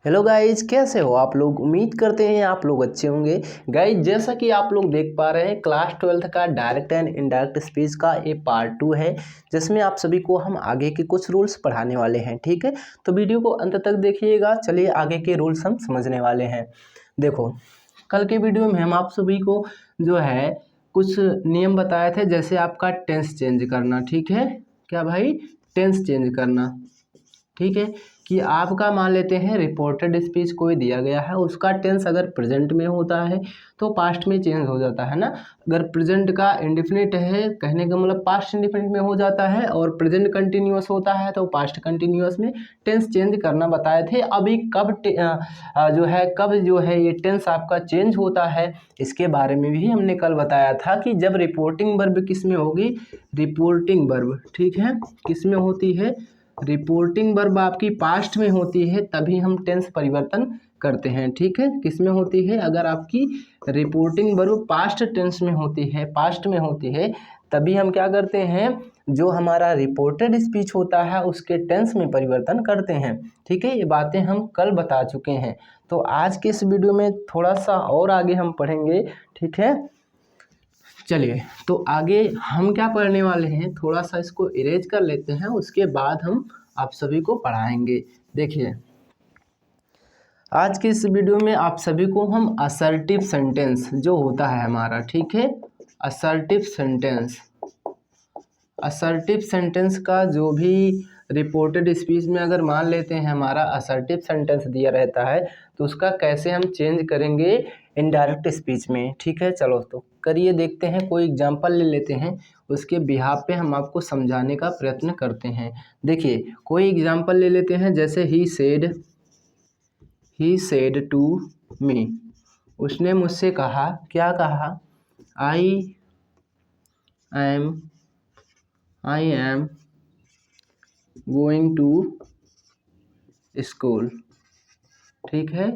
Hello guys, कैसे हो आप लोग। उम्मीद करते हैं आप लोग अच्छे होंगे। गाइज, जैसा कि आप लोग देख पा रहे हैं, क्लास 12th का डायरेक्ट एंड इनडायरेक्ट स्पीच का ये पार्ट 2 है, जिसमें आप सभी को हम आगे के कुछ रूल्स पढ़ाने वाले हैं। ठीक है, तो वीडियो को अंत तक देखिएगा। चलिए आगे के रूल्स हम समझने वाले हैं। देखो, कल के वीडियो में हम आप सभी को जो है कुछ नियम बताए थे, जैसे आपका टेंस चेंज करना। ठीक है, क्या भाई, टेंस चेंज करना। ठीक है, कि आपका मान लेते हैं रिपोर्टेड स्पीच कोई दिया गया है, उसका टेंस अगर प्रेजेंट में होता है तो पास्ट में चेंज हो जाता है ना। अगर प्रेजेंट का इंडिफिनिट है, कहने का मतलब पास्ट इंडिफिनिट में हो जाता है, और प्रेजेंट कंटिन्यूअस होता है तो पास्ट कंटिन्यूअस में टेंस चेंज करना बताए थे। अभी कब जो है ये टेंस आपका चेंज होता है, इसके बारे में भी हमने कल बताया था कि जब रिपोर्टिंग वर्ब किस में होगी, रिपोर्टिंग वर्ब। ठीक है, किस में होती है, रिपोर्टिंग वर्ब आपकी पास्ट में होती है, तभी हम टेंस परिवर्तन करते हैं। ठीक है, किस में होती है, अगर आपकी रिपोर्टिंग वर्ब पास्ट टेंस में होती है, पास्ट में होती है, तभी हम क्या करते हैं, जो हमारा रिपोर्टेड स्पीच होता है उसके टेंस में परिवर्तन करते हैं। ठीक है, ये बातें हम कल बता चुके हैं। तो आज के इस वीडियो में थोड़ा सा और आगे हम पढ़ेंगे। ठीक है, चलिए तो आगे हम क्या पढ़ने वाले हैं, थोड़ा सा इसको इरेज कर लेते हैं, उसके बाद हम आप सभी को पढ़ाएंगे। देखिए, आज के इस वीडियो में आप सभी को हम असर्टिव सेंटेंस जो होता है हमारा, ठीक है, असर्टिव सेंटेंस, असर्टिव सेंटेंस का जो भी रिपोर्टेड स्पीच में अगर मान लेते हैं हमारा असर्टिव सेंटेंस दिया रहता है, तो उसका कैसे हम चेंज करेंगे इनडायरेक्ट स्पीच में। ठीक है, चलो तो करिए, देखते हैं, कोई एग्जांपल ले लेते हैं, उसके बिहाफ पे हम आपको समझाने का प्रयत्न करते हैं। देखिए, कोई एग्जांपल ले लेते हैं, जैसे ही सेड टू मी, उसने मुझसे कहा, क्या कहा, I am going to school. ठीक है,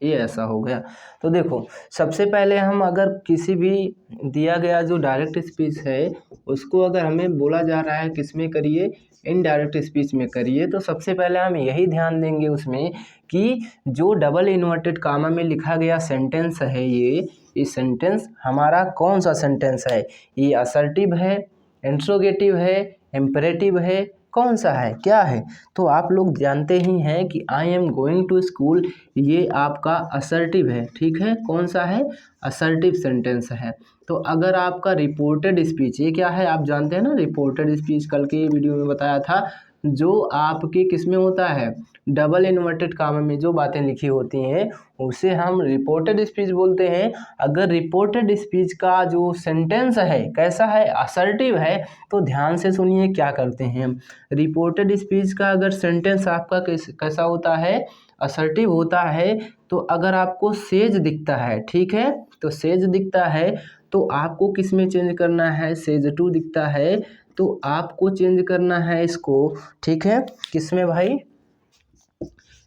ये ऐसा हो गया। तो देखो, सबसे पहले हम अगर किसी भी दिया गया जो डायरेक्ट स्पीच है उसको अगर हमें बोला जा रहा है किस में करिए, इनडायरेक्ट स्पीच में करिए, तो सबसे पहले हम यही ध्यान देंगे उसमें कि जो डबल इन्वर्टेड कामा में लिखा गया सेंटेंस है, ये सेंटेंस हमारा कौन सा सेंटेंस है, ये असर्टिव है, इंट्रोगेटिव है, इम्परेटिव है, कौन सा है, क्या है। तो आप लोग जानते ही हैं कि I am going to school, ये आपका असर्टिव है। ठीक है, कौन सा है, असर्टिव सेंटेंस है। तो अगर आपका रिपोर्टेड स्पीच, ये क्या है, आप जानते हैं ना, रिपोर्टेड स्पीच कल के वीडियो में बताया था, जो आपके किस में होता है, डबल इन्वर्टेड कामा में जो बातें लिखी होती हैं उसे हम रिपोर्टेड स्पीच बोलते हैं। अगर रिपोर्टेड स्पीच का जो सेंटेंस है कैसा है, असर्टिव है, तो ध्यान से सुनिए क्या करते हैं हम। रिपोर्टेड स्पीच का अगर सेंटेंस आपका कैसा होता है, असर्टिव होता है, तो अगर आपको सेज दिखता है, ठीक है, तो सेज दिखता है तो आपको किस में चेंज करना है, सेज टू दिखता है तो आपको चेंज करना है इसको। ठीक है, किस में भाई,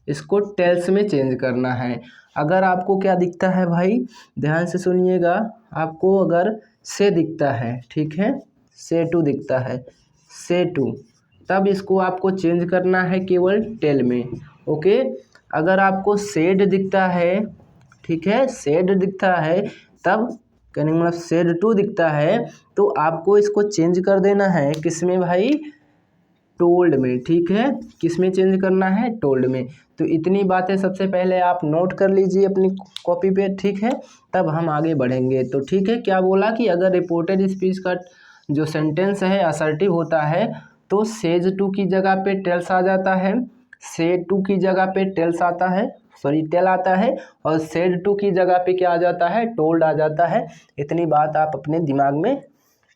इसको टेल्स में चेंज करना है। अगर आपको क्या दिखता है भाई, ध्यान से सुनिएगा, आपको अगर से दिखता है, ठीक है, से टू दिखता है, से टू, तब इसको आपको चेंज करना है केवल टेल में। ओके, अगर आपको सेड दिखता है, ठीक है, सेड दिखता है, तब कहने का मतलब सेड टू दिखता है, तो आपको इसको चेंज कर देना है किस में भाई, टोल्ड में। ठीक है, किस में चेंज करना है, टोल्ड में। तो इतनी बातें सबसे पहले आप नोट कर लीजिए अपनी कॉपी पे। ठीक है, तब हम आगे बढ़ेंगे। तो ठीक है, क्या बोला कि अगर रिपोर्टेड स्पीच का जो सेंटेंस है असर्टिव होता है तो सेज टू की जगह पे टेल्स आ जाता है, से टू की जगह पे टेल्स आता है, सॉरी टेल आता है, और सेड टू की जगह पे क्या आ जाता है, टोल्ड आ जाता है। इतनी बात आप अपने दिमाग में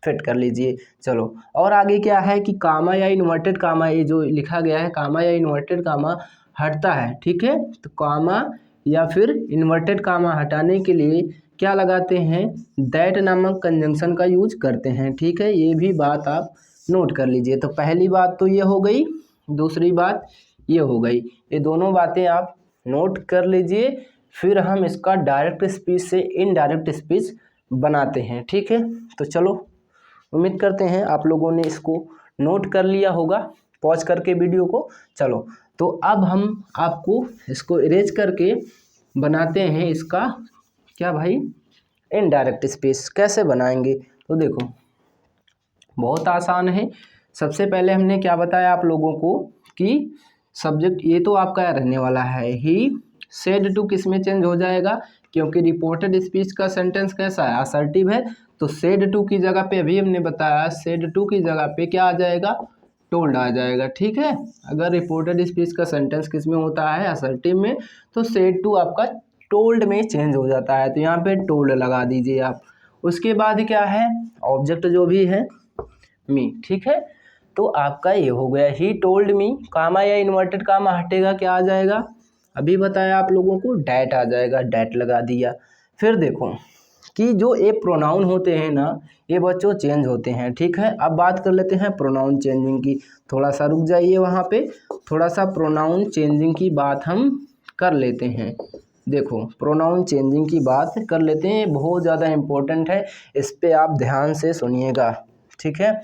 फिट कर लीजिए। चलो, और आगे क्या है कि कामा या इन्वर्टेड कामा, ये जो लिखा गया है कामा या इन्वर्टेड कामा हटता है। ठीक है, तो कामा या फिर इन्वर्टेड कामा हटाने के लिए क्या लगाते हैं, दैट नामक कंजंक्शन का यूज करते हैं। ठीक है, ये भी बात आप नोट कर लीजिए। तो पहली बात तो ये हो गई, दूसरी बात ये हो गई, ये दोनों बातें आप नोट कर लीजिए। फिर हम इसका डायरेक्ट स्पीच से इनडायरेक्ट स्पीच बनाते हैं। ठीक है, तो चलो, उम्मीद करते हैं आप लोगों ने इसको नोट कर लिया होगा, पॉज करके वीडियो को। चलो, तो अब हम आपको इसको इरेज करके बनाते हैं इसका क्या भाई, इनडायरेक्ट स्पीच। कैसे बनाएंगे तो देखो बहुत आसान है। सबसे पहले हमने क्या बताया आप लोगों को कि सब्जेक्ट ये तो आपका रहने वाला है ही सेड टू, किस में चेंज हो जाएगा, क्योंकि रिपोर्टेड स्पीच का सेंटेंस कैसा है, असर्टिव है, तो सेड टू की जगह पे अभी हमने बताया सेड टू की जगह पे क्या आ जाएगा, टोल्ड आ जाएगा। ठीक है, अगर रिपोर्टेड स्पीच का सेंटेंस किस में होता है, असर्टिव में, तो सेड टू आपका टोल्ड में चेंज हो जाता है, तो यहाँ पे टोल्ड लगा दीजिए आप। उसके बाद क्या है, ऑब्जेक्ट जो भी है मी, ठीक है, तो आपका ये हो गया ही टोल्ड मी, कामा या इन्वर्टेड कामा हटेगा, क्या आ जाएगा, अभी बताया आप लोगों को, डैट आ जाएगा, डैट लगा दिया। फिर देखो कि जो ये प्रोनाउन होते हैं ना, ये बच्चों चेंज होते हैं। ठीक है, अब बात कर लेते हैं प्रोनाउन चेंजिंग की। थोड़ा सा रुक जाइए वहाँ पे, थोड़ा सा प्रोनाउन चेंजिंग की बात हम कर लेते हैं। देखो प्रोनाउन चेंजिंग की बात कर लेते हैं, बहुत ज़्यादा इम्पोर्टेंट है, इस पर आप ध्यान से सुनिएगा। ठीक है,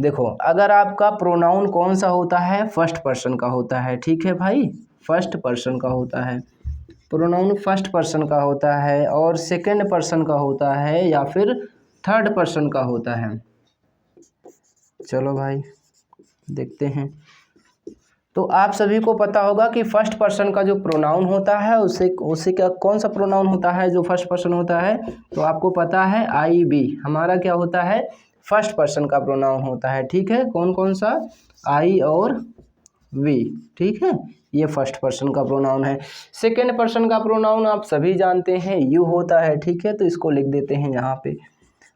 देखो अगर आपका प्रोनाउन कौन सा होता है, फर्स्ट पर्सन का होता है। ठीक है भाई, फर्स्ट पर्सन का होता है प्रोनाउन, फर्स्ट पर्सन का होता है, और सेकंड पर्सन का होता है, या फिर थर्ड पर्सन का होता है। चलो भाई देखते हैं। तो आप सभी को पता होगा कि फर्स्ट पर्सन का जो प्रोनाउन होता है उसे क्या, कौन सा प्रोनाउन होता है जो फर्स्ट पर्सन होता है, तो आपको पता है आई बी हमारा क्या होता है, फर्स्ट पर्सन का प्रोनाउन होता है। ठीक है, कौन कौन सा, आई और वी। ठीक है, ये फर्स्ट पर्सन का प्रोनाउन है। सेकेंड पर्सन का प्रोनाउन आप सभी जानते हैं, यू होता है। ठीक है, तो इसको लिख देते हैं यहाँ पे।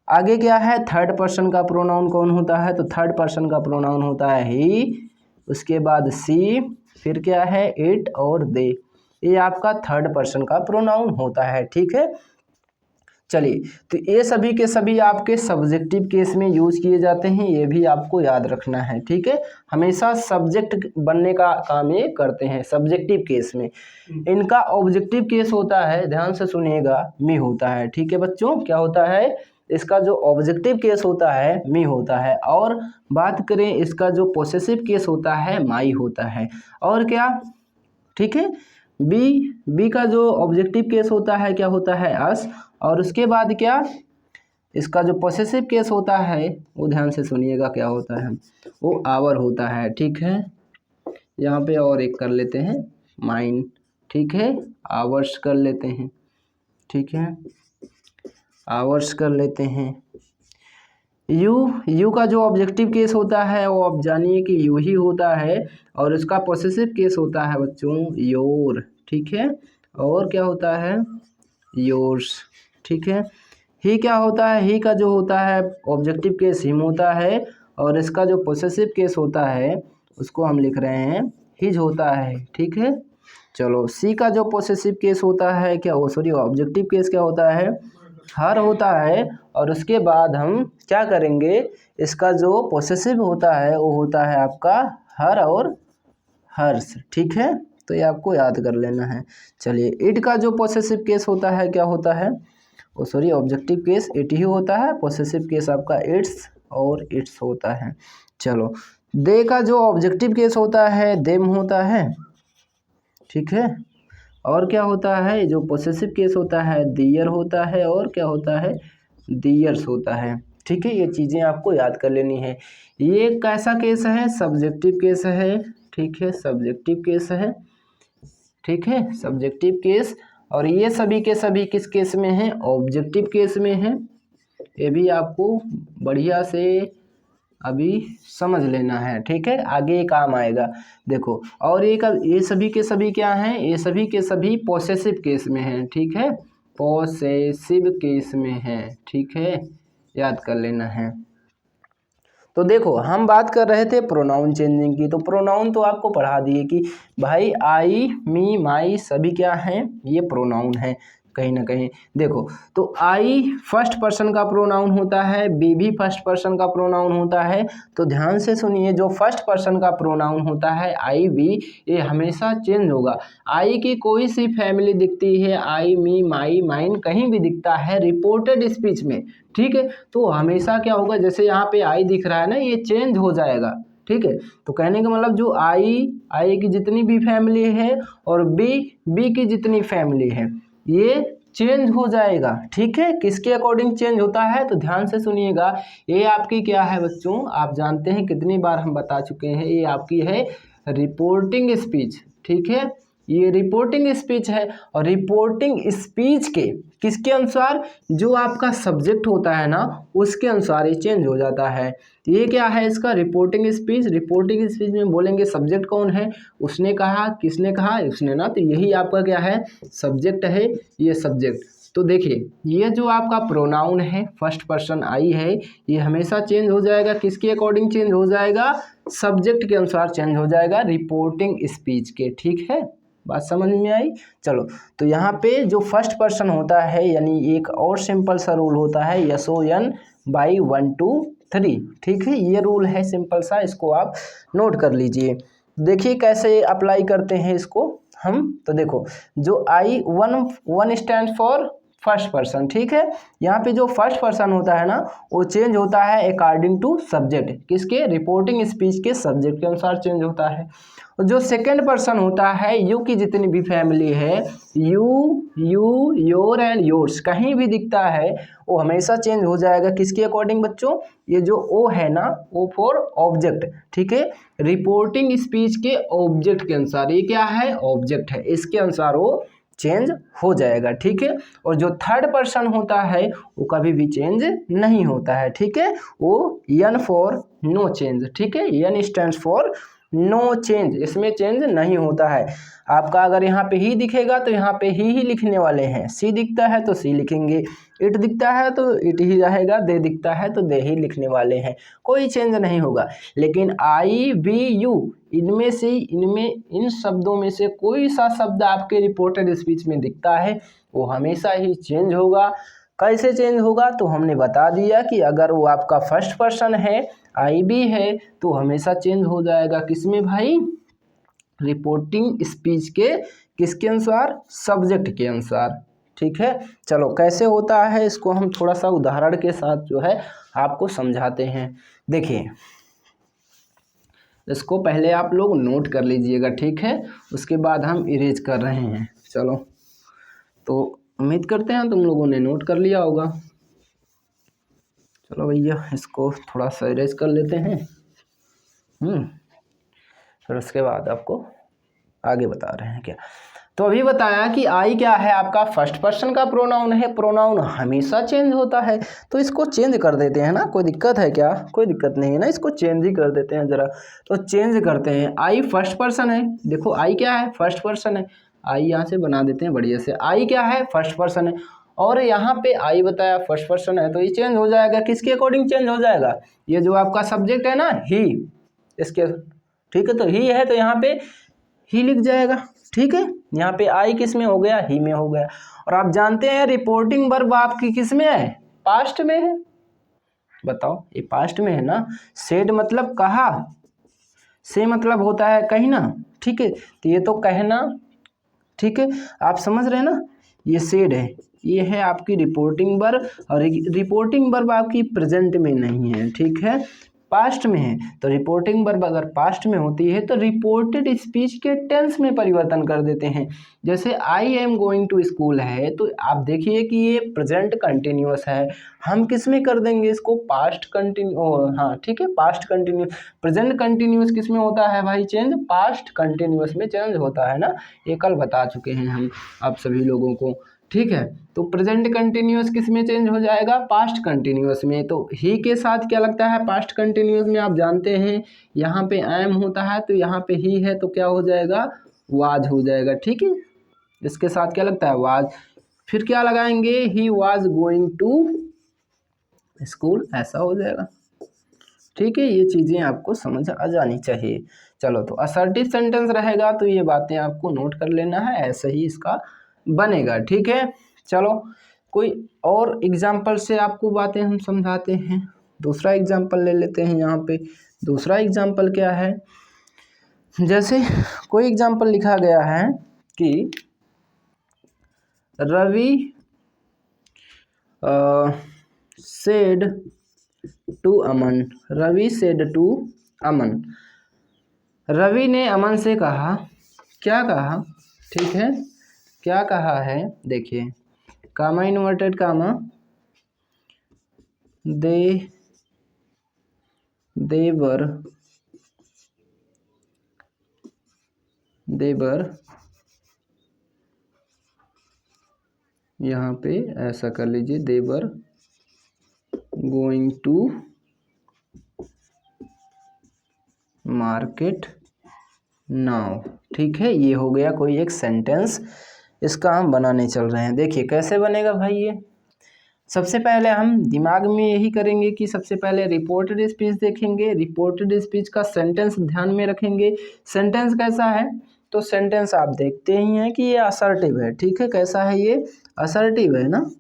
आगे क्या है, थर्ड पर्सन का प्रोनाउन कौन होता है, तो थर्ड पर्सन का प्रोनाउन होता है ही, उसके बाद सी, फिर क्या है इट और दे, ये आपका थर्ड पर्सन का प्रोनाउन होता है। ठीक है, चलिए, तो ये सभी के सभी आपके सब्जेक्टिव केस में यूज किए जाते हैं, ये भी आपको याद रखना है। ठीक है, हमेशा सब्जेक्ट बनने का काम ये करते हैं सब्जेक्टिव केस में। इनका ऑब्जेक्टिव केस होता है, ध्यान से सुनिएगा, मी होता है। ठीक है बच्चों, क्या होता है, इसका जो ऑब्जेक्टिव केस होता है मी होता है, और बात करें इसका जो पोसेसिव केस होता है माई होता है, और क्या, ठीक है, बी का जो ऑब्जेक्टिव केस होता है क्या होता है, अस, और उसके बाद क्या, इसका जो पोसेसिव केस होता है वो ध्यान से सुनिएगा क्या होता है, वो आवर होता है। ठीक है, यहाँ पे और एक कर लेते हैं माइन। ठीक है, आवर्स कर लेते हैं। ठीक है, आवर्स कर लेते हैं। यू का जो ऑब्जेक्टिव केस होता है वो आप जानिए कि यू ही होता है, और उसका पोसेसिव केस होता है बच्चों योर। ठीक है, और क्या होता है, योर्स। ठीक है, ही क्या होता है, ही का जो होता है ऑब्जेक्टिव केस हिम होता है, और इसका जो पोसेसिव केस होता है उसको हम लिख रहे हैं हिज होता है। ठीक है, चलो सी का जो पोसेसिव केस होता है क्या, वो सॉरी ऑब्जेक्टिव केस क्या होता है, हर होता है, और उसके बाद हम क्या करेंगे, इसका जो पोसेसिव होता है वो होता है आपका हर और हर्ष। ठीक है, तो ये आपको याद कर लेना है। चलिए, इट का जो पोसेसिव केस होता है क्या होता है, oh sorry objective case it ही होता है, पोसेसिव केस आपका इट्स और इट्स होता है। चलो, दे का जो ऑब्जेक्टिव केस होता है देम होता है। ठीक है, और क्या होता है, जो पोसेसिव केस होता है दियर होता है, और क्या होता है, दियर्स होता है। ठीक है, ये चीज़ें आपको याद कर लेनी है। ये कैसा केस है, सब्जेक्टिव केस है। ठीक है, सब्जेक्टिव केस है। ठीक है, सब्जेक्टिव केस, और ये सभी के सभी किस केस में है, ऑब्जेक्टिव केस में है। ये भी आपको बढ़िया से अभी समझ लेना है। ठीक है, आगे काम आएगा। देखो, और ये सभी के सभी क्या हैं, ये सभी के सभी पोसेसिव केस में हैं। ठीक है, पोसेसिव केस में है। ठीक है, याद कर लेना है। तो देखो, हम बात कर रहे थे प्रोनाउन चेंजिंग की, तो प्रोनाउन तो आपको पढ़ा दिए कि भाई आई मी माई सभी क्या हैं, ये प्रोनाउन है कहीं ना कहीं। देखो, तो आई फर्स्ट पर्सन का प्रोनाउन होता है, बी भी फर्स्ट पर्सन का प्रोनाउन होता है। तो ध्यान से सुनिए, जो फर्स्ट पर्सन का प्रोनाउन होता है आई बी, ये हमेशा चेंज होगा। आई की कोई सी फैमिली दिखती है, आई मी माई माइन कहीं भी दिखता है रिपोर्टेड स्पीच में, ठीक है, तो हमेशा क्या होगा, जैसे यहाँ पे आई दिख रहा है ना, ये चेंज हो जाएगा। ठीक है। तो कहने का मतलब जो आई की जितनी भी फैमिली है और बी की जितनी फैमिली है ये चेंज हो जाएगा, ठीक है। किसके अकॉर्डिंग चेंज होता है, तो ध्यान से सुनिएगा। ये आपकी क्या है बच्चों, आप जानते हैं कितनी बार हम बता चुके हैं, ये आपकी है रिपोर्टिंग स्पीच, ठीक है। ये रिपोर्टिंग स्पीच है और रिपोर्टिंग स्पीच के किसके अनुसार, जो आपका सब्जेक्ट होता है ना उसके अनुसार ये चेंज हो जाता है। ये क्या है इसका रिपोर्टिंग स्पीच। रिपोर्टिंग स्पीच में बोलेंगे सब्जेक्ट कौन है, उसने कहा, किसने कहा, उसने ना, तो यही आपका क्या है सब्जेक्ट है, ये सब्जेक्ट। तो देखिए ये जो आपका प्रोनाउन है फर्स्ट पर्सन आई है, ये हमेशा चेंज हो जाएगा, किसके अकॉर्डिंग चेंज हो जाएगा, सब्जेक्ट के अनुसार चेंज हो जाएगा रिपोर्टिंग स्पीच के, ठीक है। बात समझ में आई। चलो तो यहाँ पे जो फर्स्ट पर्सन होता है यानी एक और सिंपल सा रूल होता है SON बाई 1 2 3, ठीक है। ये रूल है सिंपल सा, इसको आप नोट कर लीजिए। देखिए कैसे अप्लाई करते हैं इसको हम, तो देखो जो one stand for first person, ठीक है। यहाँ पे जो फर्स्ट पर्सन होता है ना वो चेंज होता है अकॉर्डिंग टू सब्जेक्ट, किसके, रिपोर्टिंग स्पीच के सब्जेक्ट के अनुसार चेंज होता है। और जो सेकंड पर्सन होता है यू की जितनी भी फैमिली है, यू योर एंड योर्स कहीं भी दिखता है वो हमेशा चेंज हो जाएगा, किसके अकॉर्डिंग बच्चों, ये जो ओ है ना ओ फॉर ऑब्जेक्ट, ठीक है। रिपोर्टिंग स्पीच के ऑब्जेक्ट के अनुसार, ये क्या है ऑब्जेक्ट है, इसके अनुसार वो चेंज हो जाएगा, ठीक है। और जो थर्ड पर्सन होता है वो कभी भी चेंज नहीं होता है, ठीक है। वो N फॉर नो चेंज, ठीक है। N stands for no change, इसमें चेंज नहीं होता है। आपका अगर यहाँ पे ही दिखेगा तो यहाँ पे ही लिखने वाले हैं, सी दिखता है तो सी लिखेंगे, इट दिखता है तो इट ही रहेगा, दे दिखता है तो दे ही लिखने वाले हैं, कोई चेंज नहीं होगा। लेकिन आई बी यू इनमें से इन शब्दों में से कोई सा शब्द आपके रिपोर्टेड स्पीच में दिखता है वो हमेशा ही चेंज होगा। कैसे चेंज होगा, तो हमने बता दिया कि अगर वो आपका फर्स्ट पर्सन है आई बी है तो हमेशा चेंज हो जाएगा, किसमें भाई, रिपोर्टिंग स्पीच के किसके अनुसार, सब्जेक्ट के अनुसार, ठीक है। चलो कैसे होता है इसको हम थोड़ा सा उदाहरण के साथ जो है आपको समझाते हैं। देखिए इसको पहले आप लोग नोट कर लीजिएगा, ठीक है, उसके बाद हम इरेज कर रहे हैं। चलो तो उम्मीद करते हैं तुम लोगों ने नोट कर लिया होगा। चलो भैया इसको थोड़ा सा इरेज कर लेते हैं, फिर उसके बाद आपको आगे बता रहे हैं क्या। तो अभी बताया कि आई क्या है आपका फर्स्ट पर्सन का प्रोनाउन है, प्रोनाउन हमेशा चेंज होता है, तो इसको चेंज कर देते हैं ना, कोई दिक्कत है क्या, कोई दिक्कत नहीं है ना, इसको चेंज ही कर देते हैं जरा। तो चेंज करते हैं, आई फर्स्ट पर्सन है, देखो आई क्या है फर्स्ट पर्सन है, आई यहाँ से बना देते हैं बढ़िया से, आई क्या है फर्स्ट पर्सन है और यहाँ पे आई बताया फर्स्ट पर्सन है, तो ये चेंज हो जाएगा, किसके अकॉर्डिंग चेंज हो जाएगा, ये जो आपका सब्जेक्ट है ना ही, इसके, ठीक है। तो ही है तो यहाँ पे ही लिख जाएगा, ठीक है। यहाँ पे आई किस में हो गया, ही में हो गया। और आप जानते हैं रिपोर्टिंग वर्ब आपकी किस में है, पास्ट में है, बताओ ये पास्ट में है ना। सेड मतलब कहा, से मतलब होता है कहना, ठीक है, तो ये तो कहना, ठीक है, आप समझ रहे हैं ना। ये सेड है, ये है आपकी रिपोर्टिंग वर्ब और रिपोर्टिंग वर्ब आपकी प्रेजेंट में नहीं है, ठीक है, पास्ट में है। तो रिपोर्टिंग वर्ब अगर पास्ट में होती है तो रिपोर्टेड स्पीच के टेंस में परिवर्तन कर देते हैं। जैसे I am going to school है तो आप देखिए कि ये प्रेजेंट कंटिन्यूअस है, हम किस में कर देंगे इसको, पास्ट कंटिन्यू, हाँ ठीक है, पास्ट कंटिन्यूअस। प्रेजेंट कंटिन्यूअस किस में होता है भाई चेंज, पास्ट कंटिन्यूअस में चेंज होता है ना, ये कल बता चुके हैं हम आप सभी लोगों को, ठीक है। तो प्रेजेंट कंटिन्यूअस किस में चेंज हो जाएगा, पास्ट कंटिन्यूअस में। तो ही के साथ क्या लगता है पास्ट कंटिन्यूअस में, आप जानते हैं यहाँ पे एम होता है तो यहाँ पे ही है तो क्या हो जाएगा, वाज हो जाएगा, ठीक है। इसके साथ क्या लगता है, वाज, फिर क्या लगाएंगे, he was going to school, ऐसा हो जाएगा, ठीक है। ये चीज़ें आपको समझ आ जानी चाहिए। चलो तो असर्टिव सेंटेंस रहेगा तो ये बातें आपको नोट कर लेना है, ऐसे ही इसका बनेगा, ठीक है। चलो कोई और एग्जाम्पल से आपको बातें हम समझाते हैं। दूसरा एग्जाम्पल ले लेते हैं यहाँ पे। दूसरा एग्जाम्पल क्या है, जैसे कोई एग्जाम्पल लिखा गया है कि Ravi said to Aman, Ravi said to Aman. Ravi ने अमन से कहा, क्या कहा, ठीक है, क्या कहा है, देखिए कामा इन्वर्टेड कामा, देवर यहाँ पे ऐसा कर लीजिए, देवर गोइंग टू मार्केट नाउ, ठीक है। ये हो गया कोई एक सेंटेंस, इसका हम बनाने चल रहे हैं। देखिए कैसे बनेगा भाई ये। सबसे पहले हम दिमाग में यही करेंगे कि सबसे पहले रिपोर्टेड स्पीच देखेंगे, रिपोर्टेड स्पीच का सेंटेंस ध्यान में रखेंगे। सेंटेंस कैसा है, तो सेंटेंस आप देखते ही हैं कि ये असर्टिव है, ठीक है। कैसा है ये, असर्टिव है ना,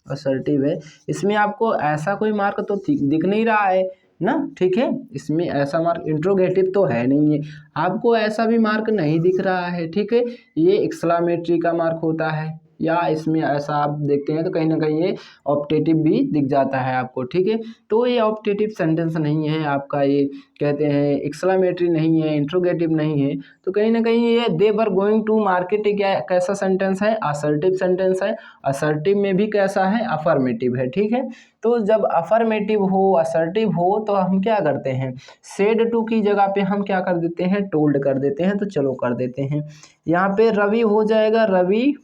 असर्टिव है। इसमें आपको ऐसा कोई मार्क तो दिख नहीं रहा है ना, ठीक है। इसमें ऐसा मार्क इंट्रोगेटिव तो है नहीं है, आपको ऐसा भी मार्क नहीं दिख रहा है, ठीक है। ये एक्सक्लामेटरी का मार्क होता है, या इसमें ऐसा आप देखते हैं तो कहीं ना कहीं ये ऑप्टेटिव भी दिख जाता है आपको, ठीक है। तो ये ऑप्टेटिव सेंटेंस नहीं है आपका, ये कहते हैं एक्सक्लामेटरी नहीं है, इंट्रोगेटिव नहीं है, तो कहीं ना कहीं ये दे वर गोइंग टू मार्केट क्या कैसा सेंटेंस है, असर्टिव सेंटेंस है। असर्टिव में भी कैसा है, अफर्मेटिव है, ठीक है। तो जब अफर्मेटिव हो, असर्टिव हो, तो हम क्या करते हैं, सेड टू की जगह पे हम क्या कर देते हैं, टोल्ड कर देते हैं। तो चलो कर देते हैं, यहाँ पे रवि हो जाएगा, रवि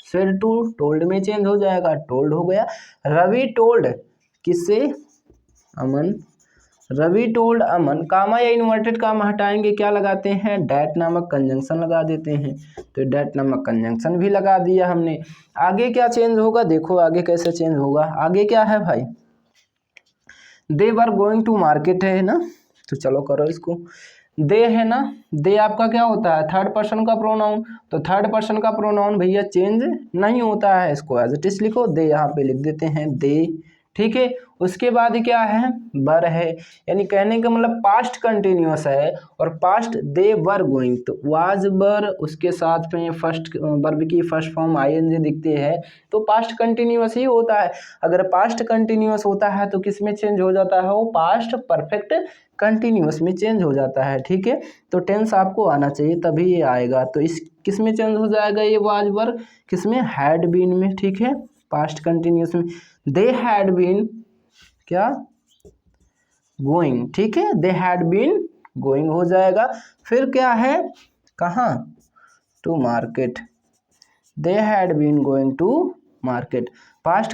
सेड टू टोल्ड में चेंज हो जाएगा, टोल्ड हो गया। रवि टोल्ड किससे, अमन, रवि टोल्ड अमन, कामा या इन्वर्टेड कामा हटाएंगे, क्या लगाते हैं, डैट नामक कंजंक्शन लगा देते हैं। तो डैट नामक कंजंक्शन भी लगा दिया हमने। आगे क्या चेंज होगा, देखो आगे कैसे चेंज होगा। आगे क्या है भाई, दे वर गोइंग टू मार्केट है ना, तो चलो करो इसको। दे है ना, दे आपका क्या होता है, थर्ड पर्सन का प्रोनाउन। तो थर्ड पर्सन का प्रोनाउन भैया चेंज नहीं होता है, इसको एज इट इज लिखो, दे यहाँ पे लिख देते हैं दे, ठीक है। उसके बाद क्या है, बर है, यानी कहने का मतलब पास्ट कंटिन्यूअस है, और पास्ट दे वर गोइंग, तो वाज बर, उसके साथ में फर्स्ट वर्ब की फर्स्ट फॉर्म आईएनजी दिखती है, तो पास्ट कंटिन्यूअस ही होता है। अगर पास्ट कंटिन्यूअस होता है तो किस में चेंज हो जाता है, वो पास्ट परफेक्ट कंटिन्यूअस में चेंज हो जाता है, ठीक है। तो टेंस आपको आना चाहिए तभी ये आएगा। तो इस किस में चेंज हो जाएगा, ये वाज वर किस में, हैड बीन में, ठीक है, पास्ट कंटिन्यूअस में। दे हैड बीन क्या, गोइंग, ठीक है, दे हैड बीन गोइंग हो जाएगा। फिर क्या है, कहाँ, to market, they had been going to market. Past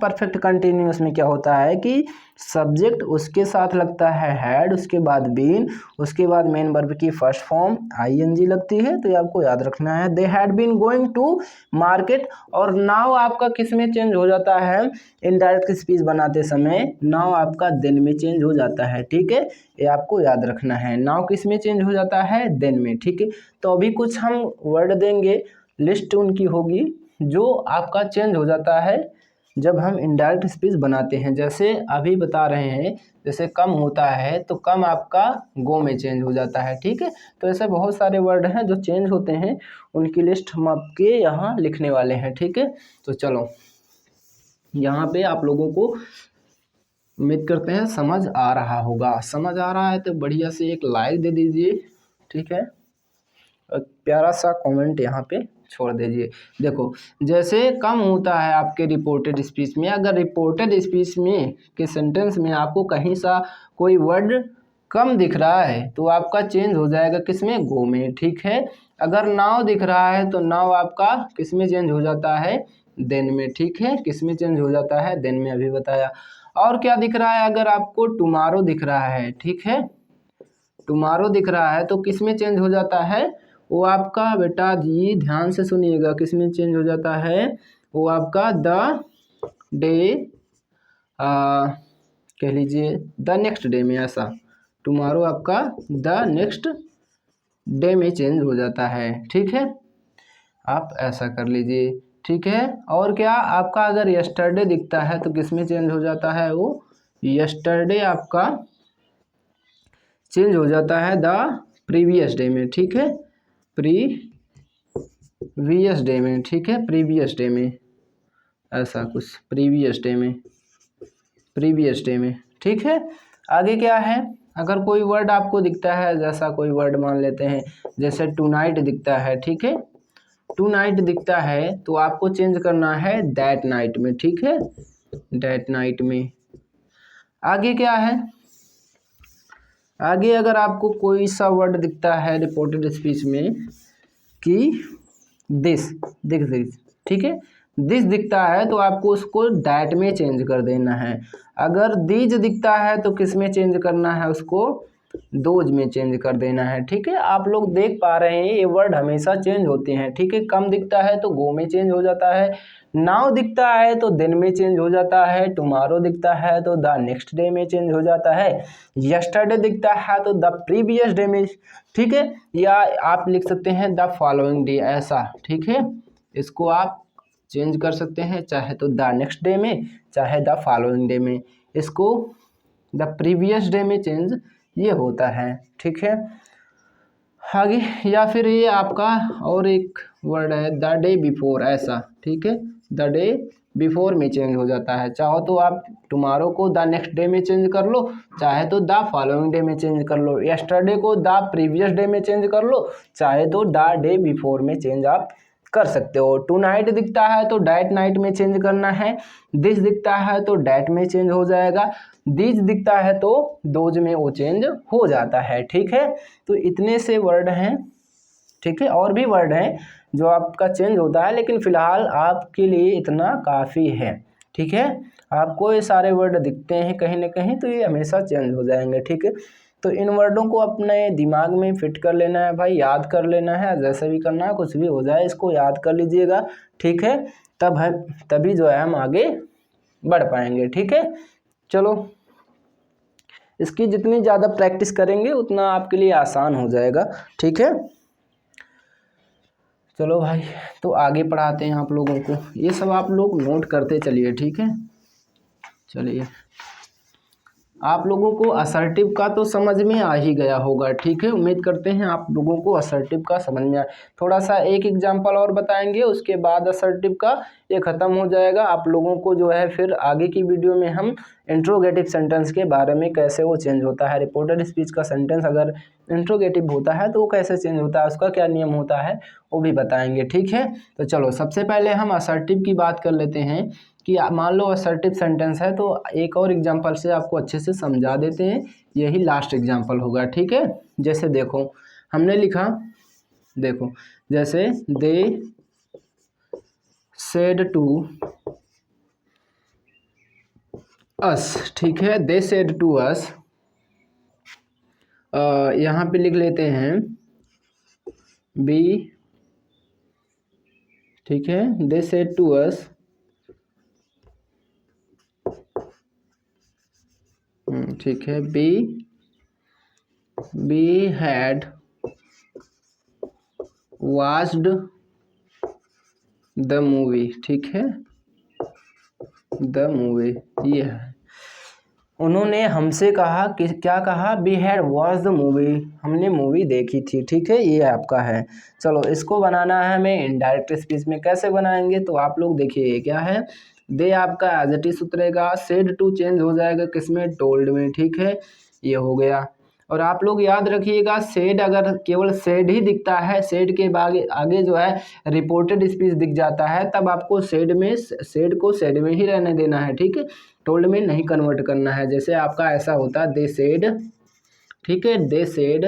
perfect continuous में क्या होता है कि सब्जेक्ट उसके साथ लगता है हैड, उसके बाद बीन, उसके बाद मेन वर्ब की फर्स्ट फॉर्म आईएनजी लगती है। तो ये आपको याद रखना है, they had been going to market. और नाउ आपका किस में चेंज हो जाता है, इनडायरेक्ट स्पीच बनाते समय नाउ आपका देन में चेंज हो जाता है, ठीक है। ये आपको याद रखना है, नाउ किस में चेंज हो जाता है, देन में, ठीक है। तो अभी कुछ हम वर्ड देंगे, लिस्ट उनकी होगी जो आपका चेंज हो जाता है जब हम इनडायरेक्ट स्पीच बनाते हैं। जैसे अभी बता रहे हैं, जैसे कम होता है तो कम आपका गो में चेंज हो जाता है, ठीक है। तो ऐसे बहुत सारे वर्ड हैं जो चेंज होते हैं, उनकी लिस्ट हम आपके यहाँ लिखने वाले हैं, ठीक है। तो चलो यहाँ पे आप लोगों को उम्मीद करते हैं समझ आ रहा होगा। समझ आ रहा है तो बढ़िया से एक लाइक दे दीजिए, ठीक है, और प्यारा सा कमेंट यहाँ पे छोड़ दीजिए। देखो जैसे कम होता है आपके रिपोर्टेड स्पीच में, अगर रिपोर्टेड स्पीच में के सेंटेंस में आपको कहीं सा कोई वर्ड कम दिख रहा है तो आपका चेंज हो जाएगा किस में, गो में, ठीक है। अगर नाव दिख रहा है तो नाव आपका किस में चेंज हो जाता है, देन में, ठीक है। किस में चेंज हो जाता है, देन में, अभी बताया। और क्या दिख रहा है, अगर आपको टुमारो दिख रहा है, ठीक है, टुमारो दिख रहा है तो किस में चेंज हो जाता है, वो आपका बेटा जी ध्यान से सुनिएगा, किस में चेंज हो जाता है, वो आपका द डे, कह लीजिए द नेक्स्ट डे में, ऐसा टुमारो आपका द नेक्स्ट डे में चेंज हो जाता है, ठीक है। आप ऐसा कर लीजिए, ठीक है। और क्या आपका अगर यस्टरडे दिखता है तो किस में चेंज हो जाता है, वो यस्टरडे आपका चेंज हो जाता है द प्रीवियस डे में, ठीक है, प्रीवियस डे में, ठीक है, प्रीवियस डे में, ऐसा कुछ, प्रीवियस डे में, प्रीवियस डे में, ठीक है। आगे क्या है, अगर कोई वर्ड आपको दिखता है, जैसा कोई वर्ड मान लेते हैं, जैसे टू नाइट दिखता है, ठीक है, टू नाइट दिखता है तो आपको चेंज करना है दैट नाइट में, ठीक है, दैट नाइट में। आगे क्या है, आगे अगर आपको कोई सा वर्ड दिखता है रिपोर्टेड स्पीच में कि दिस, दिस, ठीक है, दिस दिखता है तो आपको उसको दैट में चेंज कर देना है। अगर दीज दिखता है तो किस में चेंज करना है, उसको दोज में चेंज कर देना है, ठीक है। आप लोग देख पा रहे हैं ये वर्ड हमेशा चेंज होते हैं, ठीक है। कम दिखता है तो गो में चेंज हो जाता है, नाउ दिखता है तो दिन में चेंज हो जाता है, टुमारो दिखता है तो द नेक्स्ट डे में चेंज हो जाता है, यस्टरडे दिखता है तो द प्रीवियस डे में, ठीक है, या आप लिख सकते हैं द फॉलोइंग डे, ऐसा, ठीक है। इसको आप चेंज कर सकते हैं, चाहे तो द नेक्स्ट डे में, चाहे द फॉलोइंग डे में, इसको द प्रीवियस डे में चेंज ये होता है, ठीक है। आगे या फिर ये आपका और एक वर्ड है द डे बिफोर, ऐसा, ठीक है, द डे बिफोर में चेंज हो जाता है। चाहो तो आप टुमारो को द नेक्स्ट डे में चेंज कर लो, चाहे तो द फॉलोइंग डे में चेंज कर लो, यस्टरडे को द प्रीवियस डे में चेंज कर लो, चाहे तो द डे बिफोर में चेंज आप कर सकते हो। टू नाइट दिखता है तो डैट नाइट में चेंज करना है, दिस दिखता है तो डैट में चेंज हो जाएगा, दीज दिखता है तो दोज में वो चेंज हो जाता है, ठीक है। तो इतने से वर्ड हैं, ठीक है, और भी वर्ड हैं जो आपका चेंज होता है, लेकिन फिलहाल आपके लिए इतना काफ़ी है, ठीक है। आपको ये सारे वर्ड दिखते हैं कहीं ना कहीं तो ये हमेशा चेंज हो जाएंगे, ठीक है। तो इन वर्डों को अपने दिमाग में फिट कर लेना है भाई, याद कर लेना है, जैसे भी करना है, कुछ भी हो जाए इसको याद कर लीजिएगा, ठीक है। तभी जो है हम आगे बढ़ पाएंगे, ठीक है। चलो, इसकी जितनी ज़्यादा प्रैक्टिस करेंगे उतना आपके लिए आसान हो जाएगा, ठीक है। चलो भाई, तो आगे पढ़ाते हैं आप लोगों को, ये सब आप लोग नोट करते चलिए, ठीक है। चलिए, आप लोगों को असर्टिव का तो समझ में आ ही गया होगा, ठीक है। उम्मीद करते हैं आप लोगों को असर्टिव का समझ में आए। थोड़ा सा एक एग्जांपल और बताएंगे, उसके बाद असर्टिव का ये ख़त्म हो जाएगा। आप लोगों को जो है फिर आगे की वीडियो में हम इंट्रोगेटिव सेंटेंस के बारे में, कैसे वो चेंज होता है, रिपोर्टेड स्पीच का सेंटेंस अगर इंट्रोगेटिव होता है तो वो कैसे चेंज होता है, उसका क्या नियम होता है, वो भी बताएंगे, ठीक है। तो चलो, सबसे पहले हम असर्टिव की बात कर लेते हैं कि मान लो असर्टिव सेंटेंस है, तो एक और एग्जांपल से आपको अच्छे से समझा देते हैं, यही लास्ट एग्जांपल होगा, ठीक है। जैसे देखो, हमने लिखा, देखो, जैसे दे सेड टू अस, ठीक है, दे सेड टू अस, यहाँ पे लिख लेते हैं बी, ठीक है, दे सेड टू अस, ठीक है, be had watched the movie, ठीक है, द मूवी, ये है। उन्होंने हमसे कहा कि क्या कहा, we had watch the movie, हमने मूवी देखी थी, ठीक है, ये आपका है। चलो, इसको बनाना है हमें इनडायरेक्ट स्पीच में, कैसे बनाएंगे तो आप लोग देखिए, क्या है, दे आपका एज इट इज उतरेगा, सेड टू चेंज हो जाएगा किसमें, टोल्ड में, ठीक है, ये हो गया। और आप लोग याद रखिएगा, सेड अगर केवल सेड ही दिखता है, सेड के आगे जो है रिपोर्टेड स्पीच दिख जाता है, तब आपको सेड को सेड में ही रहने देना है, ठीक है, टोल्ड में नहीं कन्वर्ट करना है। जैसे आपका ऐसा होता है दे सेड, ठीक है, दे सेड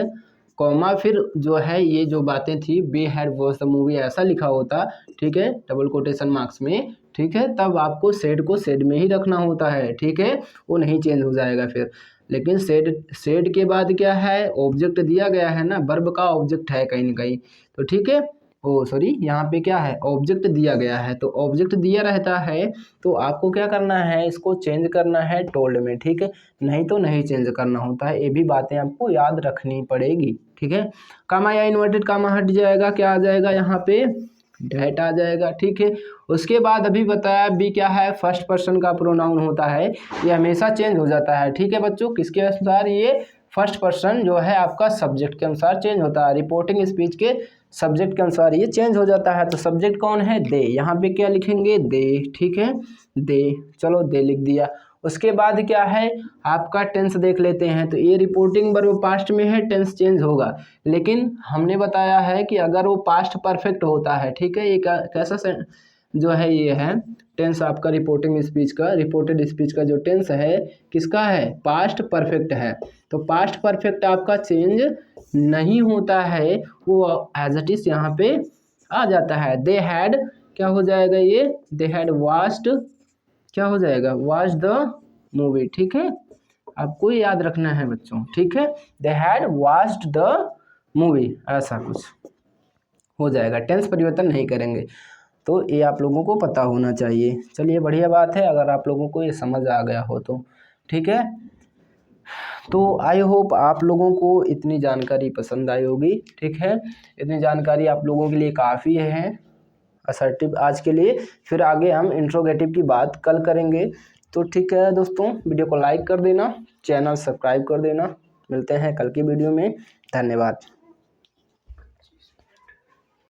कॉमा, फिर जो है ये जो बातें थी, we had watch the movie, ऐसा लिखा होता, ठीक है, डबल कोटेशन मार्क्स में, ठीक है, तब आपको सेड को सेड में ही रखना होता है, ठीक है, वो नहीं चेंज हो जाएगा फिर। लेकिन सेड के बाद क्या है, ऑब्जेक्ट दिया गया है ना, वर्ब का ऑब्जेक्ट है कहीं ना कहीं, तो ठीक है, ओ सॉरी, यहाँ पे क्या है, ऑब्जेक्ट दिया गया है, तो ऑब्जेक्ट दिया रहता है तो आपको क्या करना है, इसको चेंज करना है टोल्ड में, ठीक है, नहीं तो नहीं चेंज करना होता है। ये भी बातें आपको याद रखनी पड़ेगी, ठीक है। कामा या इन्वर्टेड कामा हट जाएगा, क्या आ जाएगा यहाँ पे, डैट आ जाएगा, ठीक है। उसके बाद अभी बताया बी क्या है, फर्स्ट पर्सन का प्रोनाउन होता है, ये हमेशा चेंज हो जाता है, ठीक है बच्चों, किसके अनुसार, ये फर्स्ट पर्सन जो है आपका सब्जेक्ट के अनुसार चेंज होता है, रिपोर्टिंग स्पीच के सब्जेक्ट के अनुसार ये चेंज हो जाता है। तो सब्जेक्ट कौन है, दे, यहाँ पे क्या लिखेंगे, दे, ठीक है, दे, चलो दे लिख दिया। उसके बाद क्या है आपका टेंस देख लेते हैं। तो ये रिपोर्टिंग वर्ब पास्ट में है, टेंस चेंज होगा, लेकिन हमने बताया है कि अगर वो पास्ट परफेक्ट होता है, ठीक है, ये कैसा जो है ये है टेंस आपका रिपोर्टिंग स्पीच का, रिपोर्टेड स्पीच का जो टेंस है किसका है, पास्ट परफेक्ट है। तो पास्ट परफेक्ट आपका चेंज नहीं होता है, वो एज इट इज यहाँ पे आ जाता है। दे हैड क्या हो जाएगा ये, दे हैड वॉच्ड क्या हो जाएगा, वॉच द मूवी, ठीक है, आपको याद रखना है बच्चों, ठीक है, they had watched the movie, ऐसा कुछ हो जाएगा, टेंस परिवर्तन नहीं करेंगे। तो ये आप लोगों को पता होना चाहिए। चलिए बढ़िया बात है अगर आप लोगों को ये समझ आ गया हो तो, ठीक है। तो आई होप आप लोगों को इतनी जानकारी पसंद आई होगी, ठीक है, इतनी जानकारी आप लोगों के लिए काफ़ी है असर्टिव आज के लिए। फिर आगे हम इंट्रोगेटिव की बात कल करेंगे। तो ठीक है दोस्तों, वीडियो को लाइक कर देना, चैनल सब्सक्राइब कर देना। मिलते हैं कल की वीडियो में, धन्यवाद।